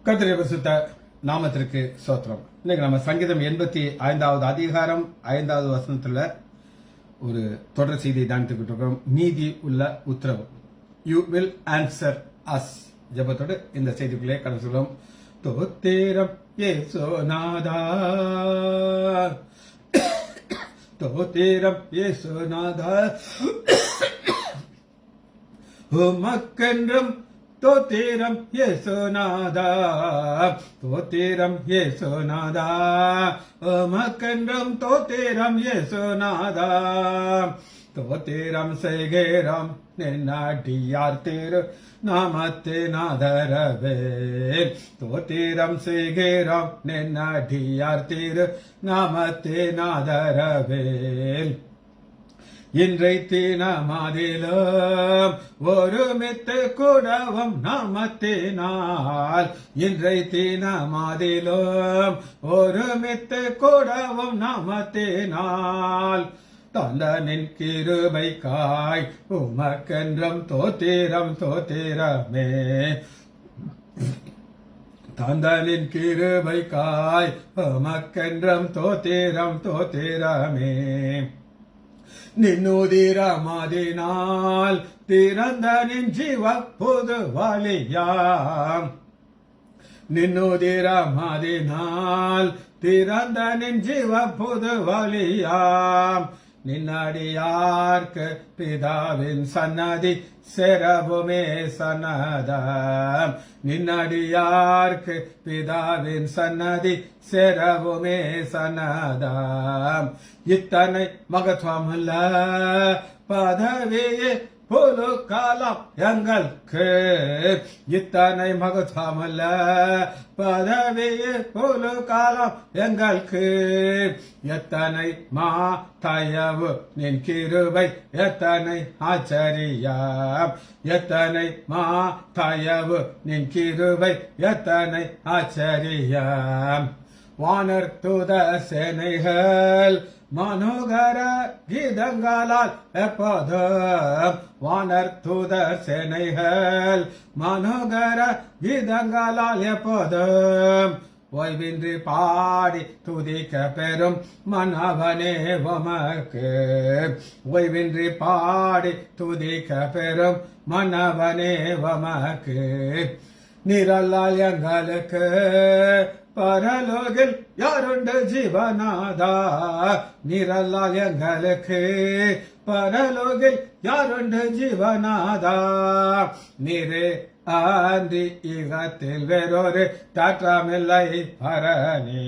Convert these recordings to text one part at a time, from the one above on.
கர்த்தருடைய பரிசுத்த நாமத்திற்கு ஸ்தோத்திரம். இன்னைக்கு நம்ம சங்கீதம் 85வது அதிகாரம் 5வது வசனத்துல ஒரு தொடர் செய்தியை தியானித்துக்கிட்டு இருக்கோம். நீதி உள்ள உத்தரவு. யூ வில் ஆன்சர் அஸ் ஜெபத்தோடு இந்த செய்திக்குள்ளே கடந்து சொல்லும். தோத்திரம் இயேசுநாதா, தோத்திரம் இயேசுநாதா, உமக்கென்றும் தோத்திரம் இயேசுநாதா, தோத்திரம் இயேசுநாதா, உமக்கென்றும் தோத்திரம் இயேசுநாதா, தோத்திரம் செய்கிறோம் நின்னடியார் திரு நாமத்தின் ஆதரவே, தோத்திரம் செய்கிறோம் நின்னடியார் திரு நாமத்தின் ஆதரவே. இன்றைக்கு நாமதிலும் ஒருமித்து கூடவும் நாமத்தினால், இன்றைக்கு நாமதிலும் ஒருமித்து கூடவும் நாமத்தினால், தந்தனின் கிருபைக்காய் உமக்கென்றும் தோத்திரம் தோத்திரமே, தந்தனின் கிருபைக்காய் உமக்கென்றும் தோத்திரம் தோத்திரமே. நின்னுதிரமதினால் திறந்த நின் ஜீவ புது வழியாம், நின்னுதிரமதினால் திறந்த நின் ஜீவ புது வழியாம், நின்னடியார்க்கு பிதாவின் சன்னதி செரவுமே சன்னதம், நின்னடியார்க்கு பிதாவின் சன்னதி செரவுமே சன்னதம். இத்தனை மகத்துவமுள்ள பதவியே புது காலம் எங்களுக்கு, இத்தனை மகத்துவமுள்ள பதவியே புது காலம் எங்களுக்கு, எத்தனை மா தயவு நின் கிருபை எத்தனை ஆச்சரியம், எத்தனை மா தயவு நின் கிருபை எத்தனை ஆச்சரியம். வானர் தூத சேனைகள் மனோகர கீதங்களால் எப்போதும், வானர் தூத சேனைகள் மனோகர கீதங்களால் எப்போதும், ஓய்வின்றி பாடி துதிக்க பெறும் மன்னவனே உமக்கு, ஓய்வின்றி பாடி துதிக்க பெறும் மன்னவனே உமக்கு. நிரல்லால் எங்களுக்கு பரலோகில் யாருண்டு ஜீவநாதா, நிரல்லால் எங்களுக்கு பரலோகில் யாருண்டு ஜீவநாதா, நீரே ஆந்தி ஈகத்தில் வேறொரு தாற்றமில்லை பரணி,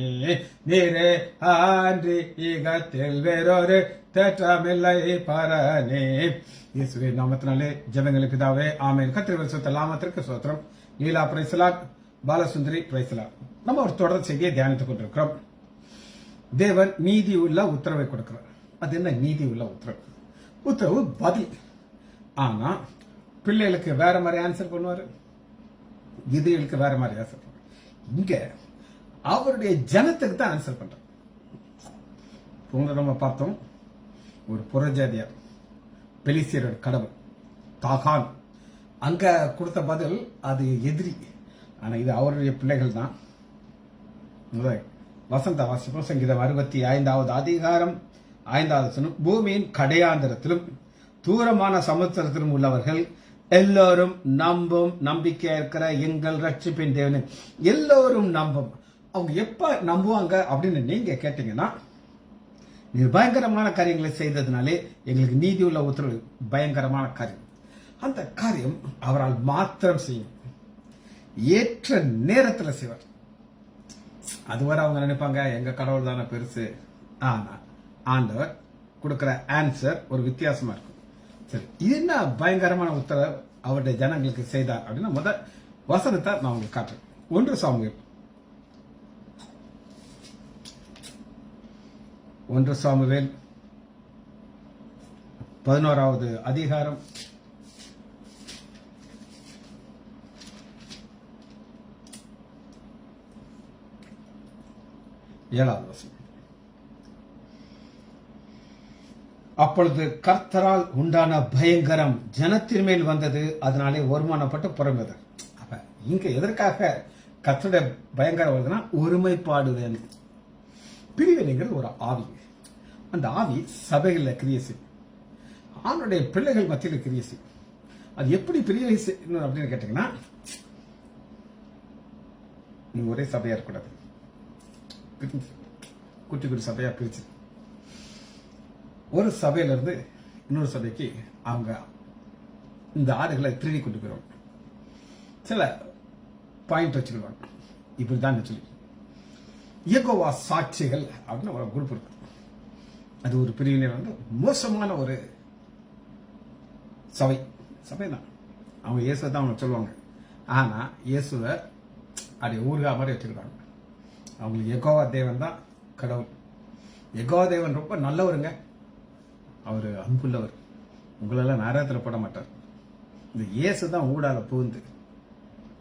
நீரே ஆந்தி ஈகத்தில் வேறொரு தேற்றமில்லை பரணி. இயேசுவின் நாமத்தினாலே ஜெபங்களை பிதாவே, ஆமென். கர்த்தருடைய பரிசுத்த நாமத்திற்கு ஸ்தோத்திரம். லீலா பிரைஸ்லாட், பாலசுந்தரி பிரைஸ்லாட். நம்ம ஒரு தொடர் செய்தியை தியானித்துக் கொண்டிருக்கிறோம். தேவன் நீதி உள்ள உத்தரவை கொடுக்கிறார். அது என்ன நீதி உள்ள உத்தரவு? உத்தரவு பதில். ஆனா பிள்ளைகளுக்கு வேற மாதிரி ஆன்சர் பண்ணுவாரு, விதிகளுக்கு வேற மாதிரி ஆன்சர் பண்ணுவாரு. இங்க அவருடைய ஜனத்துக்கு தான் ஆன்சர் பண்ற. நம்ம பார்த்தோம், ஒரு புறஜாதியார் பெலிசியரோட கடவுள் தாகான் அங்க கொடுத்த பதில் அது எதிரி. ஆனா இது அவருடைய பிள்ளைகள் தான். வசந்த வாசிப்போம். சங்கீதம் 65வது அதிகாரம் 5வது வசனம். பூமியின் கடையாந்திரத்திலும் தூரமான சமுத்திரத்திலும் உள்ளவர்கள் எல்லோரும் நம்பும் நம்பிக்கையா இருக்கிற எங்கள் ரட்சிப்பின் தேவனே. எல்லோரும் நம்பும். அவங்க எப்ப நம்புவாங்க அப்படின்னு நீங்க கேட்டீங்கன்னா, நீர் பயங்கரமான காரியங்களை செய்ததுனாலே எங்களுக்கு நீதி உள்ள உத்தரவு. பயங்கரமான காரியம், அந்த காரியம் அவரால் மாத்திரம் செய்யும். ஏற்ற நேரத்தில் செய்வார். அதுவரை அவங்க நினைப்பாங்க எங்க கடவுள் தானே பெருசு. ஆனா ஆண்டவர் கொடுக்கிற ஆன்சர் ஒரு வித்தியாசமா இருக்கும். சரி, இது என்ன பயங்கரமான உத்தரவு அவருடைய ஜனங்களுக்கு செய்தார் அப்படின்னா, முதல் வசனத்தை நான் உங்களுக்கு காட்டுறேன். 1 சாமுவேல் 11வது அதிகாரம் 7வது வசனம். அப்பொழுது கர்த்தரால் உண்டான பயங்கரம் ஜனத்தின் மேல் வந்தது, அதனாலே ஒருமானப்பட்டு புறம்பெதர். அப்ப இங்க எதற்காக கர்த்தருடைய பயங்கர வருதுன்னா ஒருமைப்பாடு வேணும். பிரிவினைங்கிறது ஒரு ஆவி. அந்த ஆவி சபைகளில் கிரியை செய்யும், ஆணுடைய பிள்ளைகள் மத்தியில் கிரியை செய்யும். அது எப்படி பிரிவினை செய்யணும் அப்படின்னு கேட்டீங்கன்னா, நீங்க ஒரே சபையா இருக்கக்கூடாது, குட்டி குட்டி சபையா பிரிச்சு ஒரு சபையில இருந்து இன்னொரு சபைக்கு அவங்க இந்த ஆடுகளை திருடி கொண்டு போயிடுவாங்க. சில பாயிண்ட் வச்சுக்கிடுவாங்க, இப்படிதான் சொல்லி. யெகோவா சாட்சிகள் அப்படின்னு ஒரு குரூப் இருக்கு. அது ஒரு பிரிவினர் வந்து மோசமான ஒரு சபை தான். அவங்க இயேசுவை தான் அவங்க சொல்லுவாங்க, ஆனா இயேசுவை அப்படி ஊர்கா மாதிரி வச்சுக்கிறாங்க. அவங்களுக்கு யெகோவா தேவன் தான் கடவுள். யெகோவா தேவன் ரொம்ப நல்லவருங்க, அவர் அன்புள்ளவர், உங்களெல்லாம் நரகத்தில் போட மாட்டார். இந்த இயேசு தான் ஊடால புகுந்து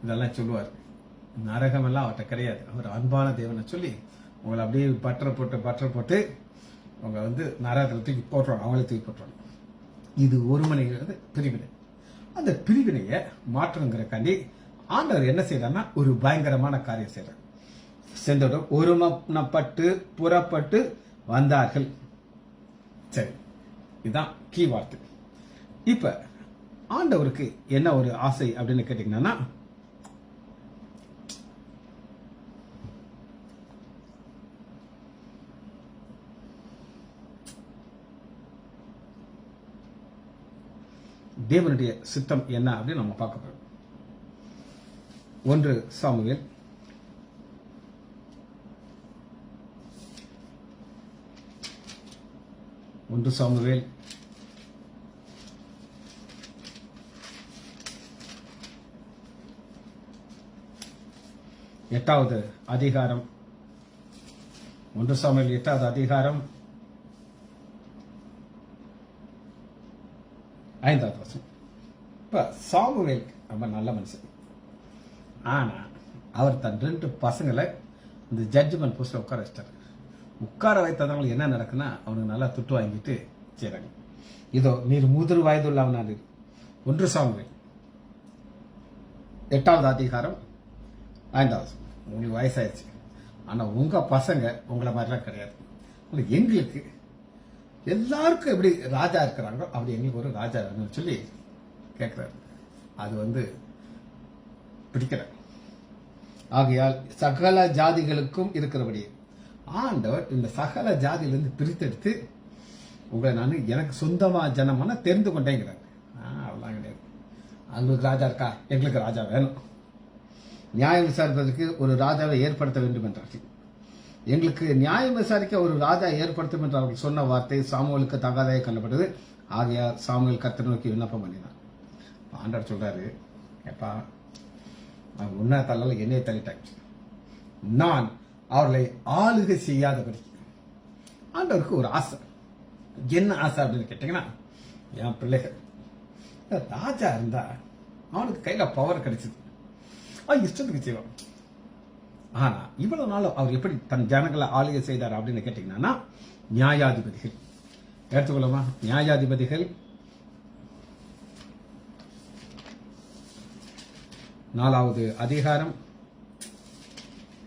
இதெல்லாம் சொல்லுவார். நரகமெல்லாம் அவர்கிட்ட கிடையாது, அவர் அன்பான தேவனை சொல்லி உங்களை அப்படியே பற்ற போட்டு அவங்க வந்து நரகத்தில் தூக்கி போட்டுருவாங்க, அவங்களே தூக்கி போட்டுருவாங்க. இது ஒருமனைங்கிறது பிரிவினை. அந்த பிரிவினையை மாற்றணுங்கிறக்காண்டி ஆண்டவர் என்ன செய்யறாருன்னா ஒரு பயங்கரமான காரியம் செய்யறார். சென்றோம் ஒருமனப்பட்டு புறப்பட்டு வந்தார்கள். சரி, இதுதான் கீ வார்த்தை. இப்ப ஆண்டவருக்கு என்ன ஒரு ஆசை அப்படின்னு கேட்டீங்கன்னா, தேவனுடைய சித்தம் என்ன அப்படின்னு நம்ம பார்க்க போறோம். 1 சாமுவேல் 8வது அதிகாரம். 1 சாமுவேல் 8வது அதிகாரம் 5வது வசனம். இப்ப சாமுவேல் ரொம்ப நல்ல மனுஷன், ஆனா அவர் தன் 2 பசங்களை இந்த ஜட்ஜ்மெண்ட் போஸ்ட்ல உட்கார வச்சிட்டாரு. உட்கார வைத்தவங்களுக்கு என்ன நடக்குன்னா, அவனுக்கு நல்லா துட்டு வாங்கிட்டு செய்றாங்க. இதோ நீர் முதிர் வயதுள்ளவனாரு. 1 சாமுவேல் 8வது அதிகாரம் 5வது வசனம். உங்களுக்கு வயசாயிருச்சு, ஆனா உங்க பசங்க உங்களை மாதிரிலாம் கிடையாது. எங்களுக்கு எல்லாருக்கும் எப்படி ராஜா இருக்கிறாங்களோ அப்படி எங்களுக்கு ஒரு ராஜா வேணும்னு சொல்லி கேட்கிறாரு. அது வந்து பிடிக்கல. ஆகையால் சகல ஜாதிகளுக்கும் இருக்கிறபடி ஆண்டவர் இந்த சகல ஜாதியிலிருந்து பிரித்தெடுத்து உங்களை நான் எனக்கு சொந்தமா ஜனமான தெரிந்து கொண்டேங்கிறார். அதெல்லாம் கிடையாது, அவங்களுக்கு ராஜா இருக்கா, எங்களுக்கு ராஜா வேணும். நியாயம் விசாரிப்பதற்கு ஒரு ராஜாவை ஏற்படுத்த வேண்டும் என்றார்கள். எங்களுக்கு நியாயம் விசாரிக்க ஒரு ராஜா ஏற்படுத்தும் என்று அவர்கள் சொன்ன வார்த்தை சாமுவேலுக்கு தகாதாக கண்டப்பட்டது. ஆகையால் சாமுவேல் கர்த்தரை நோக்கி விண்ணப்பம் பண்ணினார். ஆண்டவர் சொல்றாரு, எப்பா உன்ன தள்ள என்னைய தள்ளிட்டாங்க, நான் அவர்களை ஆளுகை செய்யாதபடி. ஆண்டவருக்கு ஒரு ஆசை. என்ன ஆசை அப்படின்னு கேட்டீங்கன்னா, என் பிள்ளைகள் ராஜா இருந்தா அவனுக்கு கையில பவர் கிடைச்சது, அவன் இஷ்டத்துக்கு செய்வான். ஆனா இவ்வளவு நாள் அவர் எப்படி தன் ஜனங்களை ஆளுகை செய்தார் அப்படின்னு கேட்டீங்கன்னா, நியாயாதிபதிகள் எடுத்துக்கொள்ளமா. நியாயாதிபதிகள் 4வது அதிகாரம்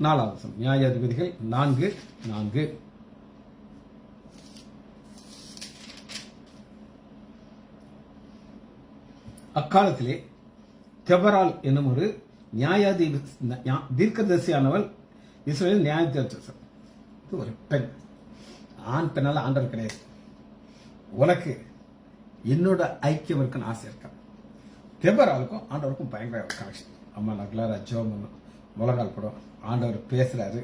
4வது வசனம். நியாயாதிபதிகள் 4:4. அக்காலத்திலே தெபரால் என்னும் ஒரு தீர்க்கதரிசியானவள் இஸ்ரவேலில் நியாயத்தீர்த்தார். இது ஒரு பெண். ஆண் பெண்ணால ஆண்டவர் கிடையாது. உனக்கு என்னோட ஐக்கியம் இருக்குன்னு ஆசை இருக்கா? தெபராலுக்கும் ஆண்டவருக்கும் பயங்கர கனெக்ஷன். அம்மா நகலாரா ஜோம் முழங்கால் படம் ஆண்டவர் பேசுறாரு.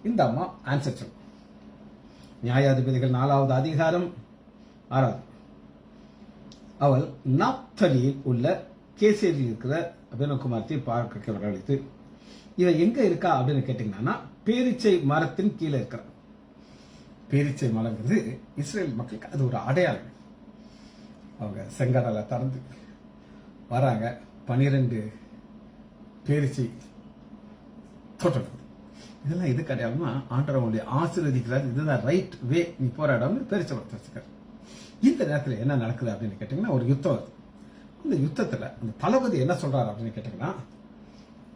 இந்த அம்மா ஆன்சர் சொல்லும். நியாயாதிபதிகள் 4வது அதிகாரம் 6வது. அவள் நாப்தலியில் உள்ள கேசேரியில் இருக்கிற அபினகுமாரத்தை பார்க்க வரவழைத்து, இவன் எங்க இருக்கா அப்படின்னு கேட்டீங்கன்னா, பேரிச்சை மரத்தின் கீழே இருக்கிறான். பேரிச்சை மரங்கிறது இஸ்ரேல் மக்களுக்கு அது ஒரு அடையாளம். அவங்க செங்கடலை திறந்து வராங்க, 12 பேரிச்சை தோட்டம். இதெல்லாம் எதுக்கு அடையாளமா, ஆண்டவர் அவங்களுடைய ஆசீர்வதிக்கிறார், இதுதான் ரைட் வே, நீ போராடாமல் பேரிச்சை மரத்தை வச்சுக்காரு. இந்த நேரத்தில் என்ன நடக்குது அப்படின்னு கேட்டீங்கன்னா, ஒரு யுத்தம் வருது. அந்த யுத்தத்துல அந்த தளபதி என்ன சொல்றாரு அப்படின்னு கேட்டீங்கன்னா,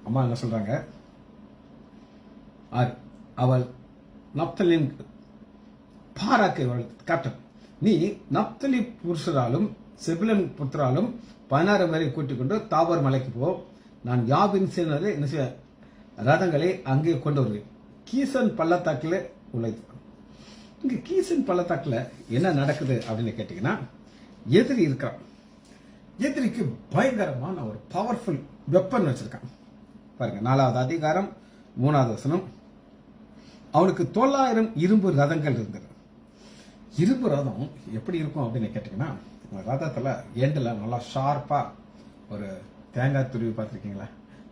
அம்மா என்ன சொல்றாங்க, 6. அவள் நப்தலின் பாராக்கை கேப்டன், நீ நப்தலி புருஷராலும் செபுலன் புத்திராலும் 16 பேரை கூட்டிக் கொண்டு தாபோர் மலைக்கு போ. நான் யாபின் சேனரை என்ன செய்ய ரதங்களை அங்கே கொண்டு வருவேன். கீசன் பள்ளத்தாக்கில் உள்ளது. இங்க கீசன் பள்ளத்தாக்கில் என்ன நடக்குது அப்படின்னு கேட்டீங்கன்னா, எதிரி இருக்கிறான். எதிரிக்கு பயங்கரமான ஒரு பவர்ஃபுல் வெப்பன் வச்சிருக்கான். பாருங்க, 4வது அதிகாரம் 3வது வசனம். அவனுக்கு 900 இரும்பு ரதங்கள் இருந்தது. இரும்பு ரதம் எப்படி இருக்கும் அப்படின்னு கேட்டீங்கன்னா, ரதத்துல எண்டுல நல்லா ஷார்ப்பா ஒரு தேங்காய் துருவி பார்த்துருக்கீங்களா,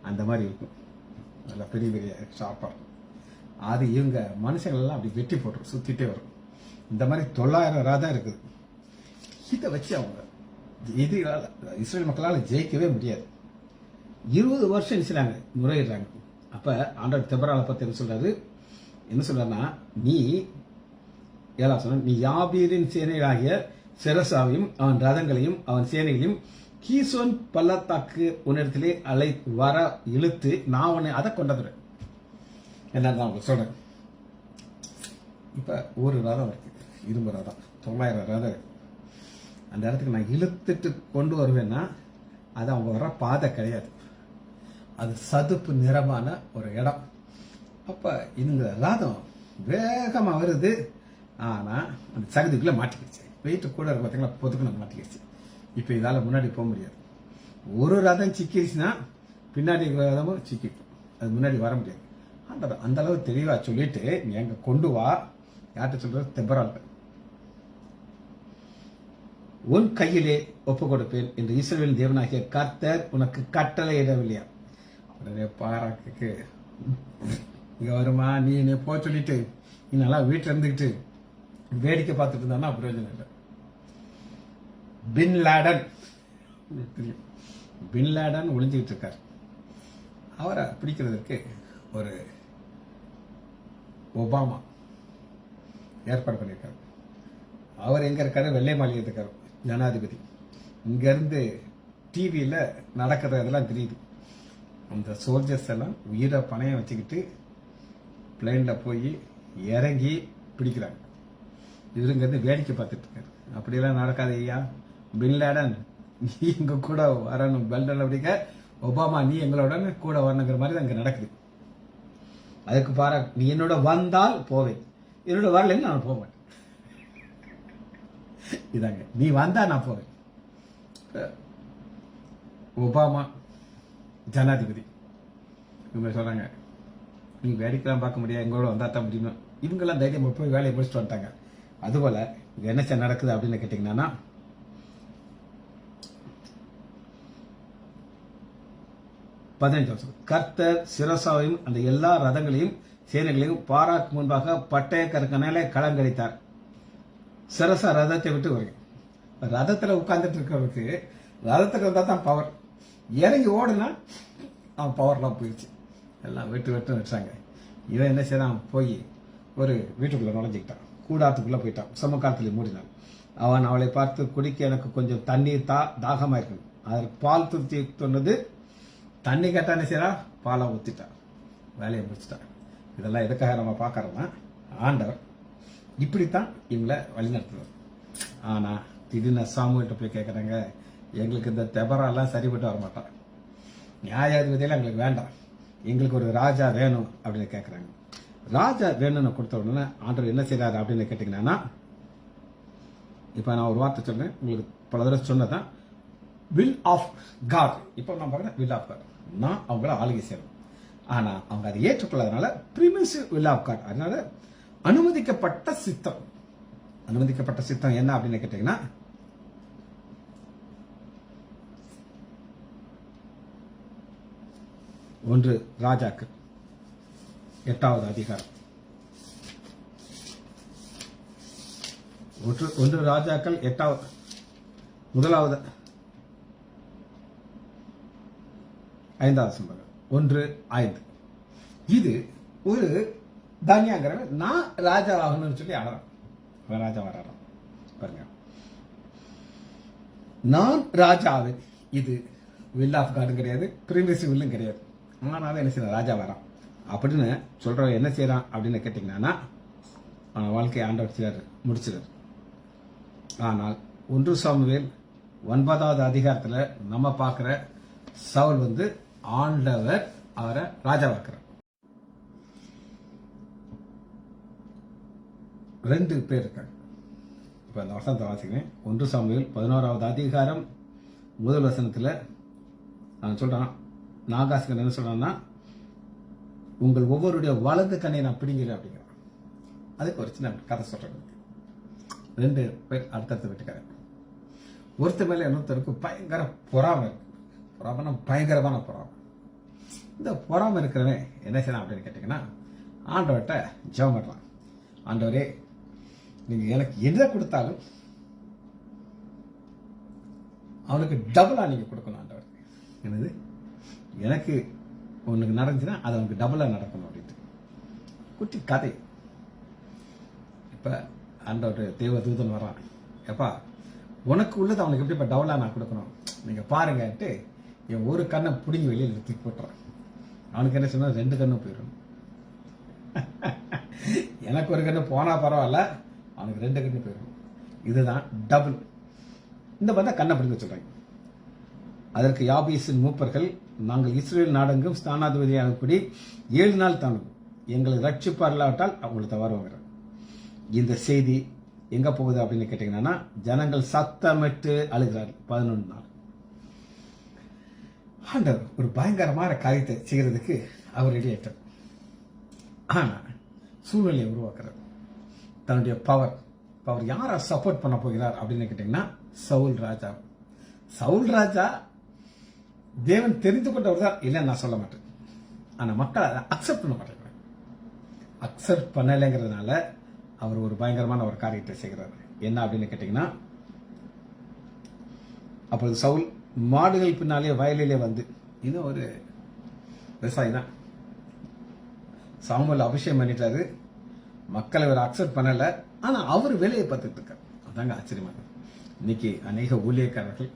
அந்த மாதிரி இருக்கும். நல்லா பெரிய பெரிய ஷார்ப்பா. அது இவங்க மனுஷங்கள் எல்லாம் அப்படி வெட்டி போட்டுரும், சுத்திட்டே வரும். இந்த மாதிரி 900 ரதம் இருக்குது. இதை வச்சு அவங்க எதிரால இஸ்ரேல் மக்களால் ஜெயிக்கவே முடியாது. 20 வருஷம் நினைச்சாங்க, முறையிடுறாங்க. அப்ப ஆண்டவர் தெபரால பத்தி என்ன சொல்றாருன்னா, நீ 7 சொன்ன, நீ யாபீரின் சேனையாகிய செரசாவையும் அவன் ரதங்களையும் அவன் சேனைகளையும் கீசோன் பள்ளத்தாக்கு உன்னிடத்திலே வர இழுத்து நான் உன்னை அதை கொண்டதுறேன். என்னதான் உங்களுக்கு சொல்றேன். இப்ப ஒரு ரதம் இருக்கு, இரும்பு ரதம், 900 ரதம் இருக்கு. அந்த இடத்துக்கு நான் இழுத்துட்டு கொண்டு வருவேன்னா அது அவங்க வர பாதை கிடையாது. அது சதுப்பு நிறமான ஒரு இடம். அப்ப இந்த ரதம் வேகமா வருது. ஆனா அந்த சகதிக்குள்ள மாட்டிக்கிடுச்சு. வெயிட் கூட இருக்கு பார்த்தீங்களா, பொதுக்குள்ள மாட்டிக்கிடுச்சு. இப்ப இதால முன்னாடி போக முடியாது. ஒரு ரதம் சிக்கிடுச்சுன்னா பின்னாடி ரதமும் சிக்கிக்கும், அது முன்னாடி வர முடியாது. அந்த அளவு தெளிவா சொல்லிட்டு நீ எங்க கொண்டு வா. யார்கிட்ட சொல்றது? தெபரால். உன் கையிலே ஒப்பு கொடுப்பேன் என்று இஸ்ரவேலின் தேவனாகிய கர்த்தர் உனக்கு கட்டளை இடவில்லையா? உடனே பாராக்கு, இங்க வருமா, நீ என்ன போக சொல்லிட்டு நீ நல்லா வீட்டுல இருந்துகிட்டு வேடிக்கை பார்த்துட்டு இருந்தானா பிரயோஜனம் இல்லை. பின் லேடன் ஒளிஞ்சுக்கிட்டு இருக்கார். அவரை பிடிக்கிறதுக்கு ஒரு ஒபாமா ஏற்பாடு பண்ணியிருக்காரு. அவர் எங்க இருக்காரு? வெள்ளை மாளிகை இருக்காரு, ஜனாதிபதி. இங்க இருந்து டிவியில நடக்கிறதெல்லாம் தெரியுது. அந்த சோல்ஜர்ஸ் எல்லாம் உயிரை பணையம் வச்சுக்கிட்டு பிளைன்ல போய் இறங்கி பிடிக்கிறாங்க. இவருங்க இருந்து வேடிக்கை பார்த்துட்டு இருக்காரு. அப்படியெல்லாம் நடக்காது ஐயா. பின் லேடன் நீ எங்க கூட வரணும், பெல்டன் அப்படிங்க, ஒபாமா நீ எங்களோட கூட வரணுங்கிற மாதிரி அங்க நடக்குது. அதுக்கு பாரு, நீ என்னோட வந்தால் போவேன், என்னோட வரலன்னு நான் போவேன். இதாங்க, நீ வந்தா நான் போவேன். ஒபாமா ஜனாதிபதி இவங்க சொல்றாங்க, நீ வேடிக்கைலாம் பார்க்க முடியாது, எங்களோட வந்தா தான் முடியும். இவங்கெல்லாம் தைரியம் போய் வேலையை முடிச்சுட்டு வந்துட்டாங்க. அதுபோல என்ன நடக்குது அப்படின்னு கேட்டீங்கன்னா, கர்த்தர் சிரசாவையும் அந்த எல்லா ரதங்களையும் சேனைகளையும் பாராக்கு முன்பாக பட்டய கற்கனால களங்கடித்தார். சிரசா ரதத்தை விட்டு வருங்க. ரதத்துல உட்கார்ந்துட்டு இருக்கிறவருக்கு ரதத்துக்கு வந்தா தான் பவர். இறங்கி ஓடுனா அவன் பவர்லாம் போயிடுச்சு. எல்லாம் வெட்டு வச்சாங்க. இவன் என்ன செய்யறான்? போய் ஒரு வீட்டுக்குள்ள நுழைஞ்சுக்கிட்டான். கூடாரத்துக்குள்ள போயிட்டான். சமகாலத்தில் மூடினான். அவன் அவளை பார்த்து, குடிக்க எனக்கு கொஞ்சம் தண்ணீர் தாகமா இருக்கு. அதற்கு பால் துருத்தி சொன்னது. தண்ணி கேட்டா என்ன செய்யறா? பாலை ஊத்திட்டான். வேலையை முடிச்சுட்டான். இதெல்லாம் எதுக்காக நம்ம பாக்கிறோம்னா, ஆண்டவர் இப்படித்தான் இவங்களை வழிநடத்துவார். ஆனா திடீர்னு சாமுவேல்கிட்ட போய் கேட்கறாங்க, எங்களுக்கு இந்த தெபராலாம் சரிபட்டு வர மாட்டான், நியாயாதிபதியெல்லாம் எங்களுக்கு வேண்டாம், எங்களுக்கு ஒரு ராஜா வேணும் அப்படின்னு கேட்கறாங்க. ராஜா வேணும்னு கொடுத்த உடனே ஆண்டவர் என்ன செய்யறாரு அப்படின்னு கேட்டீங்கன்னா, இப்ப நான் ஒரு வார்த்தை சொல்றேன், உங்களுக்கு பல தடவை சொன்னதான் வில் ஆஃப் காட். இப்ப நான் பாக்கிறேன் வில் ஆஃப் காட். நான் அவங்கள ஆளுகை செய்யணும். ஆனா அவங்க அதை ஏற்றுக்கொள்ளாதனால பிரிமிசிவ் வில் ஆஃப் காட். அதனால அனுமதிக்கப்பட்ட சித்தம். அனுமதிக்கப்பட்ட சித்தம் என்ன அப்படின்னு கேட்டீங்கன்னா, 1 ராஜாக்கள் 8வது அதிகாரம். 1 ராஜாக்கள் 8வது 1வது 5வது சம்பவம் 1:5. இது ஒரு தானியாங்கிறவன் நான் ராஜா ஆகணும்னு சொல்லி ஆடுறான். ராஜா வரான் பாருங்க, நான் ராஜாவேன். இது வில் ஆஃப் காடும் கிடையாது, பிரிமிசிவ் வில்லும் கிடையாது. ஆனாலும் என்ன செய்ய ராஜா வரான். அப்படின்னு சொல்றவன் என்ன செய்யறான் அப்படின்னு கேட்டீங்கன்னா அவன் வாழ்க்கையை ஆண்டவர் முடிச்சிடாரு. ஆனால் 1 சாமுவேல் 9வது அதிகாரத்துல நம்ம பார்க்கிற சவுல் ஆண்டவர் அவரை ராஜாவாக்குறார். 2 பேர் இருக்காங்க. இப்ப அந்த வசனத்தை வாசிக்கிறேன். 1 சாமுவேல் 11வது அதிகாரம் 1 வசனத்துல நான் சொல்றான், நாகாசுகன் என்ன சொல்றான்னா, உங்கள் ஒவ்வொருடைய வலது கண்ணை நான் பிடிங்கிறேன் அப்படிங்கிறான். அதுக்கு ஒரு சின்ன கதை சொல்றேன். 2 பேர் அடுத்தடுத்து வீட்டுக்காரன். ஒருத்தர் மேல இன்னொருத்தருக்கு பயங்கர பொறாமை இருக்கு. பொறாமைனா பயங்கரமான பொறாமை. இந்த பொறாமை இருக்கிறவன் என்ன செய்யலாம் அப்படின்னு கேட்டீங்கன்னா, ஆண்டவர்கிட்ட ஜெபம் பண்றான். ஆண்டவரே, நீங்க எனக்கு என்ன கொடுத்தாலும் அவனுக்கு டபுளா நீங்க கொடுக்கணும் ஆண்டவர். என்னது, எனக்கு உனக்கு நடந்துச்சுன்னா அது அவனுக்கு டபுளா நடக்கணும் அப்படின்ட்டு குட்டி கதை. இப்ப ஆண்டவர் தேவ தூதன் வர்றான். எப்பா, உனக்கு உள்ளது அவனுக்கு எப்படி இப்ப டபுளா நான் கொடுக்கணும், நீங்க பாருங்கன்ட்டு என் ஒரு கண்ணை பிடிங்கி வெளியில் தூக்கி போட்டுறான். அவனுக்கு என்ன சொன்னா 2 கண்ணும் போயிடும். எனக்கு ஒரு கண்ணு போனா பரவாயில்ல, அவனுக்கு 2 கண்ணு போயிடும். இதுதான் டபுள். இந்த பார்த்தா கண்ணை பிடிக்க சொல்றாங்க. அதற்கு யாபீசின் மூப்பர்கள், நாங்கள் இஸ்ரேல் நாடெங்கும் ஸ்தானாதிபதியாகப்படி 7 நாள் தானும் எங்களை ரட்சிப்பார்களாவிட்டால் அவங்களை தவறுவாங்க. இந்த செய்தி எங்க போகுது அப்படின்னு கேட்டீங்கன்னா, ஜனங்கள் சத்தமிட்டு அழுகிறார்கள். 11 நாள் ஆண்டவர் ஒரு பயங்கரமான காரியத்தை செய்யறதுக்கு அவர் ரெடி ஆயிட்டார். ஆனா சூழ்நிலையை உருவாக்குறார். தன்னுடைய பவர் யாரை சப்போர்ட் பண்ண போகிறார் அப்படின்னு கேட்டீங்கன்னா, சவுல் ராஜா. சவுல் ராஜா தேவன் தெரிந்து கொண்டவர் தான் இல்லைன்னு நான் சொல்ல மாட்டேன். ஆனா மக்கள் அதை அக்செப்ட் பண்ண மாட்டேங்கிறாங்க. அக்செப்ட் பண்ணலைங்கிறதுனால அவர் ஒரு பயங்கரமான ஒரு காரியத்தை செய்கிறார். என்ன அப்படின்னு கேட்டீங்கன்னா, அப்பொழுது சவுல் மாடுகள் பின்னாலே வயலிலே வந்து, இன்னும் ஒரு விவசாயி தான், சாமுவேல் அபிஷேகம் பண்ணிட்டாரு. மக்களை அவர் அக்செப்ட் பண்ணல. ஆனா அவர் வேலையை பார்த்துட்டு இருக்காரு. அதாங்க ஆச்சரியமா. இன்னைக்கு அநேக ஊழியக்காரர்கள்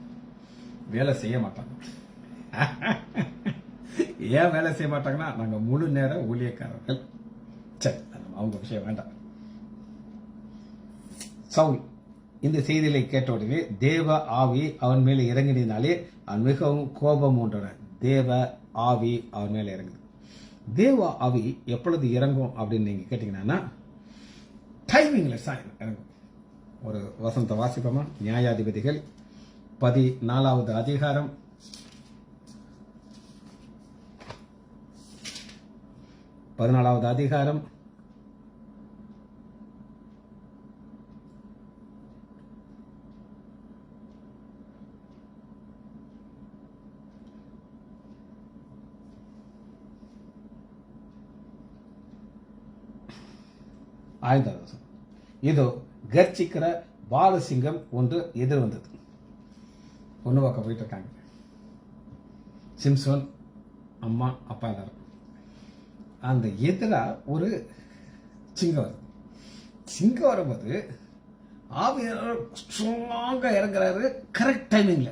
வேலை செய்ய மாட்டாங்க. ஏன் வேலை செய்ய மாட்டாங்கன்னா, நாங்க முழு நேர ஊழியக்காரர்கள். சரி, அவங்க விஷயம் வேண்டாம். சவுல் இந்த செய்தியை கேட்ட உடனே தேவ ஆவி அவன் மேல இறங்கினாலே அவன் மிகவும் கோபம் உண்டான. தேவ ஆவி அவன் மேல இறங்குது. தேவ ஆவி எப்பொழுது இறங்கும் அப்படின்னு நீங்க கேட்டீங்கன்னா, டைமிங்ல இறங்கும். ஒரு வசனத்தை வாசிப்போமா? நியாயாதிபதிகள் 14வது அதிகாரம் 14வது அதிகாரம் 5வது வசனம். இதோ கர்ச்சிக்கிற பாலசிங்கம் ஒன்று எதிர் வந்தது. பொண்ணு பார்க்க போயிட்டு இருக்காங்க. சிம்சோன், அம்மா, அப்பா எல்லாரும். அந்த எதிரா ஒரு சிங்கம் வருது. சிங்கம் வரும்போது ஆவியானவர் ஸ்ட்ராங்கா இறங்குறாரு. கரெக்ட் டைமிங்ல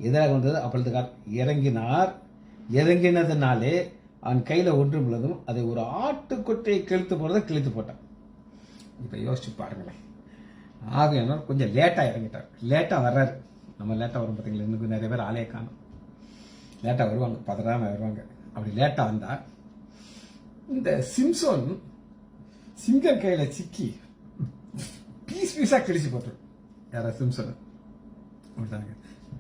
எதிராக வந்தது. அப்பொழுது இறங்கினார். இறங்கினதுனாலே அவன் கையில ஒன்றும் உள்ளதும் அதை ஒரு ஆட்டுக்கொட்டையை கிழித்து போறதை கிழித்து போட்டான். இப்ப யோசிச்சு பாருங்களேன். ஆவியானவர் கொஞ்சம் லேட்டா இறங்கிட்டார். லேட்டா வர்றாரு. நம்ம லேட்டா வரும் பார்த்தீங்களா, இன்னும் நிறைய பேர் ஆலய காணும். லேட்டா வருவாங்க, பதறாம வருவாங்க. அப்படி லேட்டா வந்தா இந்த சிம்சோன் சிங்கம் கையில சிக்கி பீஸ் பீஸா கிழிச்சு போட்டு யாரா சிம்சோன்.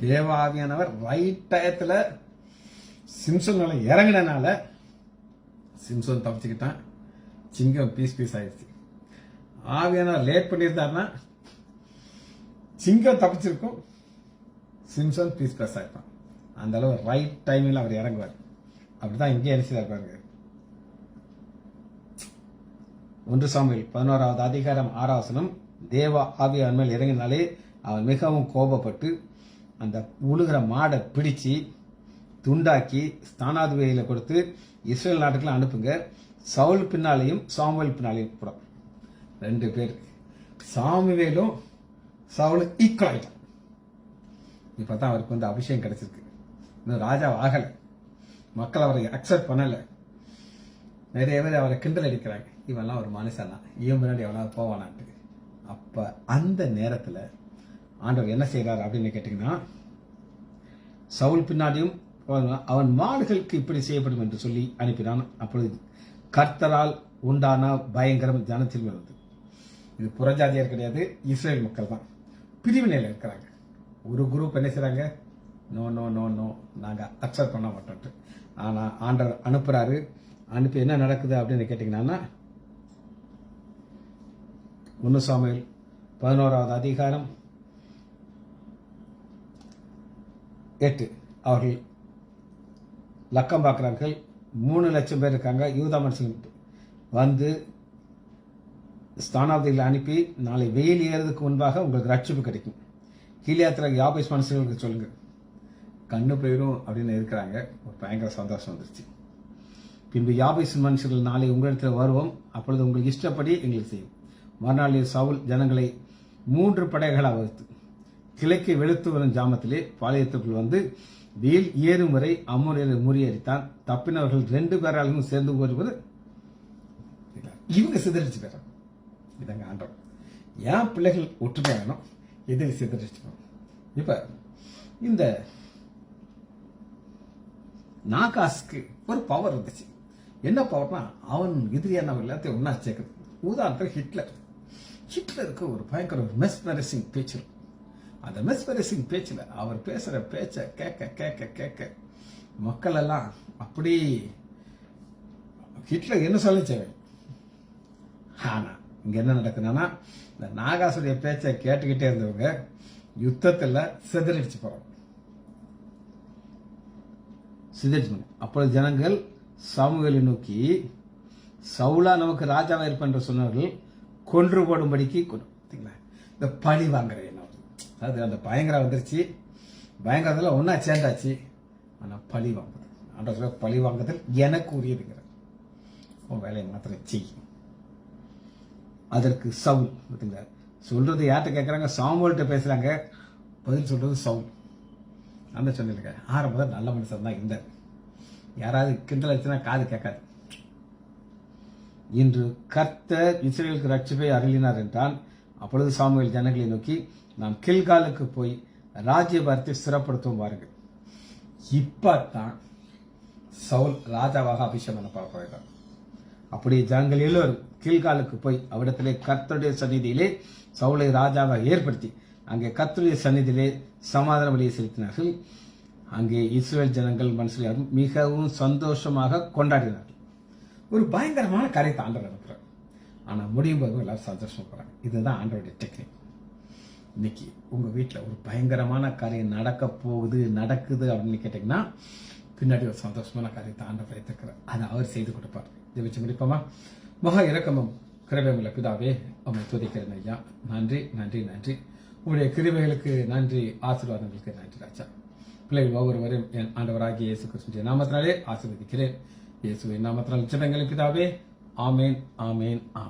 தேவ ஆவியானவர் ரைட் டயத்துல சிம்சோன் இறங்கினால சிம்சோன் தப்பிச்சுக்கிட்டான். சிங்கம் பீஸ் பீஸ் ஆயிடுச்சு. ஆவியானவர் லேட் பண்ணியிருந்தாருன்னா சிங்கம் தப்பிச்சிருக்கும், சிம்சோன் பீஸ் பீஸ் ஆயிருப்பான். அந்த அளவு ரைட் டைமில் அவர் இறங்குவார். அப்படிதான் இங்கே என்ன பாருங்க. 1 சாமுவேல் 11வது அதிகாரம் 6வது வசனம். தேவ ஆவி அவன் மேல் இறங்கினாலே அவன் மிகவும் கோபப்பட்டு அந்த உழுகிற மாடை பிடிச்சு துண்டாக்கி ஸ்தானாதிபதியில கொடுத்து இஸ்ரேல் நாட்டுக்குள்ள அனுப்புங்க. சவுல் பின்னாலையும் சாமுவேல் பின்னாலையும் கூட 2 பேர். சாமுவேலும் சவுலும் ஈக்குவல் ஆயிட்டான். இப்பதான் அவருக்கு அபிஷேகம் கிடைச்சிருக்கு. இன்னும் ராஜா ஆகல. மக்கள் அவரை அக்செப்ட் பண்ணல. நிறைய பேர் அவரை கிண்டல் அடிக்கிறாங்க, இவெல்லாம் ஒரு மனுஷன் தான், இவன் முன்னாடி எவனாவது போவானான்ட்டு. அப்ப அந்த நேரத்துல ஆண்டவர் என்ன செய்யறாரு அப்படின்னு கேட்டீங்கன்னா, சவுல் பின்னாடியும் அவன் மாடுகளுக்கு இப்படி செய்யப்படும் என்று சொல்லி அனுப்பினான். அப்பொழுது கர்த்தரால் உண்டான பயங்கரம் ஜனத்தில் வருது. இது புறஜாதியார் கிடையாது, இஸ்ரேல் மக்கள் தான் பிரிவினையில் இருக்கிறாங்க. ஒரு குரூப் என்ன செய்றாங்க, நோ நோ நோ நோ நாங்க அக்செப்ட் பண்ண மாட்டோம். ஆனா ஆண்டவர் அனுப்புறாரு. அனுப்பி என்ன நடக்குது அப்படின்னு கேட்டீங்கன்னா, 1 சாமுவேல் 11வது அதிகாரம் 8. அவர்கள் லக்கம் பார்க்கிறார்கள். 3 லட்சம் பேர் இருக்காங்க. யூதா மனுஷன் வந்து ஸ்தானாபதிகளை அனுப்பி, நாளை வெயில் ஏறதுக்கு முன்பாக உங்களுக்கு ரட்சிப்பு கிடைக்கும், கீழியாத்திர யாபேஸ் மனுஷர்களுக்கு சொல்லுங்க, கண்ணு போயிடும் அப்படின்னு இருக்கிறாங்க. ஒரு பயங்கர சந்தோஷம் வந்துருச்சு. பின்பு யாபேஸ் மனுஷர்கள் நாளை உங்களிடத்தில் வருவோம், அப்பொழுது உங்களுக்கு இஷ்டப்படி எங்களுக்கு செய்யும். மறுநாளில் சவுல் ஜனங்களை 3 படைகளாக வகுத்து கிழக்கே வெளுத்து வரும் ஜாமத்திலே பாளையத்துக்குள் வந்து வெயில் ஏறும் வரை அம்மோனியரை முறியடித்தான். தப்பினவர்கள் 2 பேராலும் சேர்ந்து வருவது இவங்க சிதறிச்சு போயிடும். இதாங்க ஆண்டவர். ஏன் பிள்ளைகள் ஒற்றுமை வேணும், எதிரி சிதறிச்சு போகும். இப்ப இந்த நாகாஸ்க்கு ஒரு பவர் இருந்துச்சு. என்ன பவர்னா, அவன் எதிரியானவங்க எல்லாத்தையும் ஒன்னா சேர்க்குது. உதாரணத்துக்கு ஹிட்லருக்கு ஒரு பயங்கர மெஸ்மரைசிங் பேச்சு. அந்த மெஸ்மரைசிங் பேச்சில் அவர் பேசுற பேச்சை கேட்க கேட்க கேட்க மக்கள் எல்லாம் அப்படி ஹிட்லர் என்ன சொல்லிச்சு. ஆனா இங்க என்ன நடக்குதுன்னா, இந்த நாகாசுடைய பேச்சை கேட்டுக்கிட்டே இருந்தவங்க யுத்தத்துல சிதறடிச்சு போறாங்க. அப்பொழுது ஜனங்கள் சாமுவேலை நோக்கி, சவுலா நமக்கு ராஜாவா இருப்பேன் என்று சொன்னவர்கள் கொன்று போடும்படிக்கு இந்த பழி வாங்குற என்ன, அது அந்த பயங்கரம் வந்துருச்சு. பயங்கரத்துல ஒன்னா சேர்ந்தாச்சு. ஆனா பழி வாங்குது, ஆண்டவர் பழி வாங்குதல் எனக்கு உரியதுங்கிற உன் வேலையை மாத்திரம் செய்யும். அதற்கு சவுல் சொல்றது யார்கிட்ட கேட்கறாங்க, சாமுவேல்கிட்ட பேசுறாங்க. பதில் சொல்றது சவுல். அந்த சொன்ன ஆரம்பத்தில் நல்ல மனுஷன் தான் இருந்தார். யாராவது கிண்டல் அடிச்சுனா காது கேட்காது. இன்று கர்த்தர் இஸ்ரேலுக்கு ரட்சிப்பை அருளினார் என்றான். அப்பொழுது சாமுவேல் ஜனங்களை நோக்கி, நாம் கில்காலுக்கு போய் ராஜ்யபாரத்தை ஸ்திரப்படுத்தும் வாருங்கள். இப்பதான் சவுல் ராஜாவாக அபிஷேகம் பண்ண போகிறார். அப்படியே ஜனங்கள் எல்லோரும் கில்காலுக்கு போய் அவ்விடத்திலே கர்த்தருடைய சந்நிதியிலே சவுலை ராஜாவாக ஏற்படுத்தி அங்கே கர்த்தருடைய சந்நிதியிலே சமாதான பலியை செலுத்தினார்கள். அங்கே இஸ்ரேல் ஜனங்கள் மனுஷர்கள் மிகவும் சந்தோஷமாக கொண்டாடினார்கள். ஒரு பயங்கரமான காரியத்தை ஆண்டவர் அனுப்புறார். ஆனா முடியும் போது எல்லாரும் சந்தோஷமா போறாங்க. இதுதான் ஆண்டவருடைய டெக்னிக். இன்னைக்கு உங்க வீட்டில் ஒரு பயங்கரமான காரியம் நடக்குது அப்படின்னு கேட்டீங்கன்னா, பின்னாடி ஒரு சந்தோஷமான காரியத்தை ஆண்டவர் வைத்திருக்கிறார். அதை அவர் செய்து கொடுப்பார். இதை வச்சு முடிப்போமா? மகா இரக்கமும் கிருபையுமுள்ள பிதாவே, உம்மை துதிக்கிறேன் ஐயா. நன்றி நன்றி நன்றி. உங்களுடைய கிருபைகளுக்கு நன்றி, ஆசீர்வாதங்களுக்கு நன்றி ராஜா. பிள்ளைகள் ஒவ்வொருவரையும் என் ஆண்டவராகிய இயேசு கிறிஸ்துவின் நாமத்தினாலே ஆசீர்வதிக்கிறேன். இயேசுவின் நாமத்தினால் ஜெபங்களை பிதாவே. ஆமேன் ஆமேன் ஆமேன்.